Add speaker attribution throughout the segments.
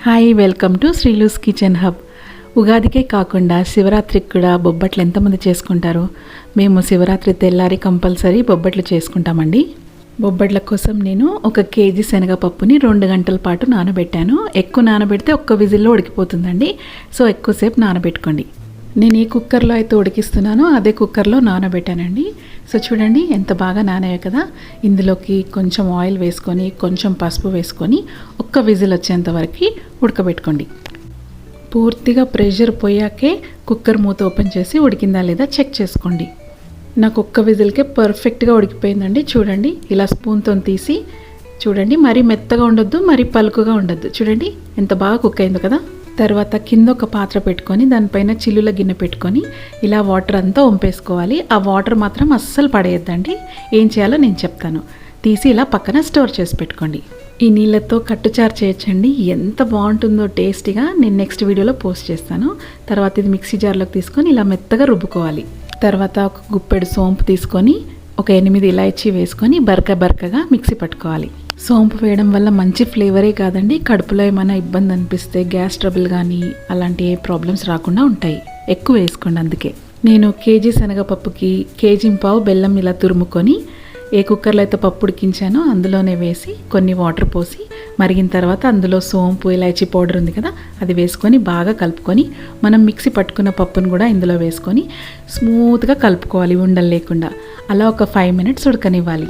Speaker 1: Hi, welcome to Srilu's kitchen hub. ఉగాదికే కాకుండా శివరాత్రికి కూడా బొబ్బట్లు ఎంతమంది చేసుకుంటారు? మేము శివరాత్రి తెల్లారి కంపల్సరీ బొబ్బట్లు చేసుకుంటామండి. బొబ్బట్ల కోసం నేను 1 కేజీ శనగపప్పుని 2 గంటల పాటు నానబెట్టాను. ఎక్కువ నానబెడితే ఒక్క విజిల్లో ఉడికిపోతుందండి. సో ఎక్కువసేపు నానబెట్టుకోండి. నేను ఏ కుక్కర్లో అయితే ఉడికిస్తున్నానో అదే కుక్కర్లో నానబెట్టానండి. సో చూడండి ఎంత బాగా నానాయో కదా. ఇందులోకి కొంచెం ఆయిల్ వేసుకొని కొంచెం పసుపు వేసుకొని ఒక్క విజిల్ వచ్చేంత వరకు ఉడకబెట్టుకోండి. పూర్తిగా ప్రెషర్ పోయాకే కుక్కర్ మూత ఓపెన్ చేసి ఉడికిందా లేదా చెక్ చేసుకోండి. నాకు ఒక్క విజిల్కే పర్ఫెక్ట్గా ఉడికిపోయిందండి. చూడండి ఇలా స్పూన్తో తీసి చూడండి, మరీ మెత్తగా ఉండొద్దు, మరీ పలుకుగా ఉండొద్దు. చూడండి ఎంత బాగా కుక్ అయిందో కదా. తర్వాత కింద ఒక పాత్ర పెట్టుకొని దానిపైన చిల్లుల గిన్నె పెట్టుకొని ఇలా వాటర్ అంతా వంపేసుకోవాలి. ఆ వాటర్ మాత్రం అస్సలు పడేయద్దండి. ఏం చేయాలో నేను చెప్తాను. తీసి ఇలా పక్కన స్టోర్ చేసి పెట్టుకోండి. ఈ నీళ్ళతో కట్టుచారు చేయొచ్చండి. ఎంత బాగుంటుందో టేస్టీగా. నేను నెక్స్ట్ వీడియోలో పోస్ట్ చేస్తాను. తర్వాత ఇది మిక్సీ జార్లోకి తీసుకొని ఇలా మెత్తగా రుబ్బుకోవాలి. తర్వాత ఒక గుప్పెడు సోంపు తీసుకొని ఒక 8 ఇలాచీ వేసుకొని బరకగా మిక్సీ పట్టుకోవాలి. సోంపు వేయడం వల్ల మంచి ఫ్లేవరే కాదండి, కడుపులో ఏమైనా ఇబ్బంది అనిపిస్తే గ్యాస్ ట్రబుల్ కానీ అలాంటి ఏ ప్రాబ్లమ్స్ రాకుండా ఉంటాయి. ఎక్కువ వేసుకోండి. అందుకే నేను కేజీ శనగపప్పుకి 1.5 కేజీ బెల్లం ఇలా తురుముకొని ఏ కుక్కర్లో అయితే పప్పు ఉడికించానో అందులోనే వేసి కొన్ని వాటర్ పోసి మరిగిన తర్వాత అందులో సోంపు ఇలాచీ పౌడర్ ఉంది కదా అది వేసుకొని బాగా కలుపుకొని మనం మిక్సీ పట్టుకున్న పప్పును కూడా ఇందులో వేసుకొని స్మూత్గా కలుపుకోవాలి ఉండలు లేకుండా. అలా ఒక 5 మినిట్స్ ఉడకనివ్వాలి.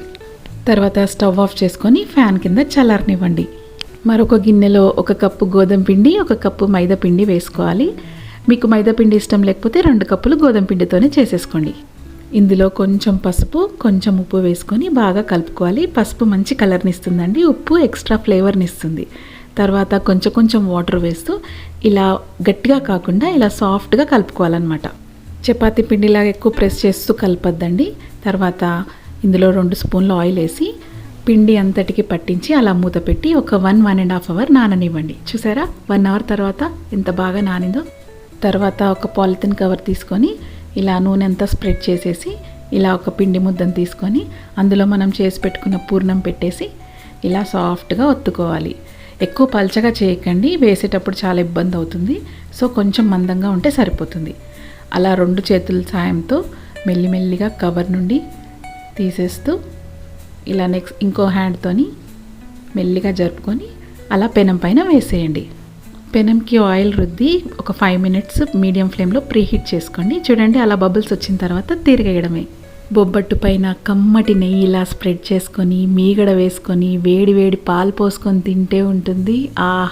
Speaker 1: తర్వాత స్టవ్ ఆఫ్ చేసుకొని ఫ్యాన్ కింద చల్లారనివ్వండి. మరొక గిన్నెలో 1 కప్పు గోధుమ పిండి 1 కప్పు మైదా పిండి వేసుకోవాలి. మీకు మైదా పిండి ఇష్టం లేకపోతే 2 కప్పులు గోధుమ పిండితోనే చేసేసుకోండి. ఇందులో కొంచెం పసుపు కొంచెం ఉప్పు వేసుకొని బాగా కలుపుకోవాలి. పసుపు మంచి కలర్ని ఇస్తుందండి, ఉప్పు ఎక్స్ట్రా ఫ్లేవర్ని ఇస్తుంది. తర్వాత కొంచెం వాటర్ వేస్తూ ఇలా గట్టిగా కాకుండా ఇలా సాఫ్ట్గా కలుపుకోవాలన్నమాట. చపాతీ పిండిలాగా ఎక్కువ ప్రెస్ చేస్తూ కలపద్దండి. తర్వాత ఇందులో 2 స్పూన్లు ఆయిల్ వేసి పిండి అంతటికి పట్టించి అలా మూత పెట్టి ఒక 1.5 అవర్ నాననివ్వండి. చూసారా 1 అవర్ తర్వాత ఎంత బాగా నానిందో. తర్వాత ఒక పాలిథిన్ కవర్ తీసుకొని ఇలా నూనె అంతా స్ప్రెడ్ చేసేసి ఇలా ఒక పిండి ముద్దను తీసుకొని అందులో మనం చేసి పెట్టుకున్న పూర్ణం పెట్టేసి ఇలా సాఫ్ట్గా ఒత్తుకోవాలి. ఎక్కువ పల్చగా చేయకండి, వేసేటప్పుడు చాలా ఇబ్బంది అవుతుంది. సో కొంచెం మందంగా ఉంటే సరిపోతుంది. అలా 2 చేతుల సాయంతో మెల్లిమెల్లిగా కవర్ నుండి తీసేస్తూ ఇలా నెక్స్ట్ ఇంకో హ్యాండ్తోని మెల్లిగా జరుపుకొని అలా పెనం పైన వేసేయండి. పెనంకి ఆయిల్ రుద్ది ఒక 5 మినిట్స్ మీడియం ఫ్లేమ్లో ప్రీహీట్ చేసుకోండి. చూడండి అలా బబుల్స్ వచ్చిన తర్వాత తిరగేయడమే. బొబ్బట్టు పైన కమ్మటి నెయ్యి ఇలా స్ప్రెడ్ చేసుకొని మీగడ వేసుకొని వేడి వేడి పాలు పోసుకొని తింటే ఉంటుంది.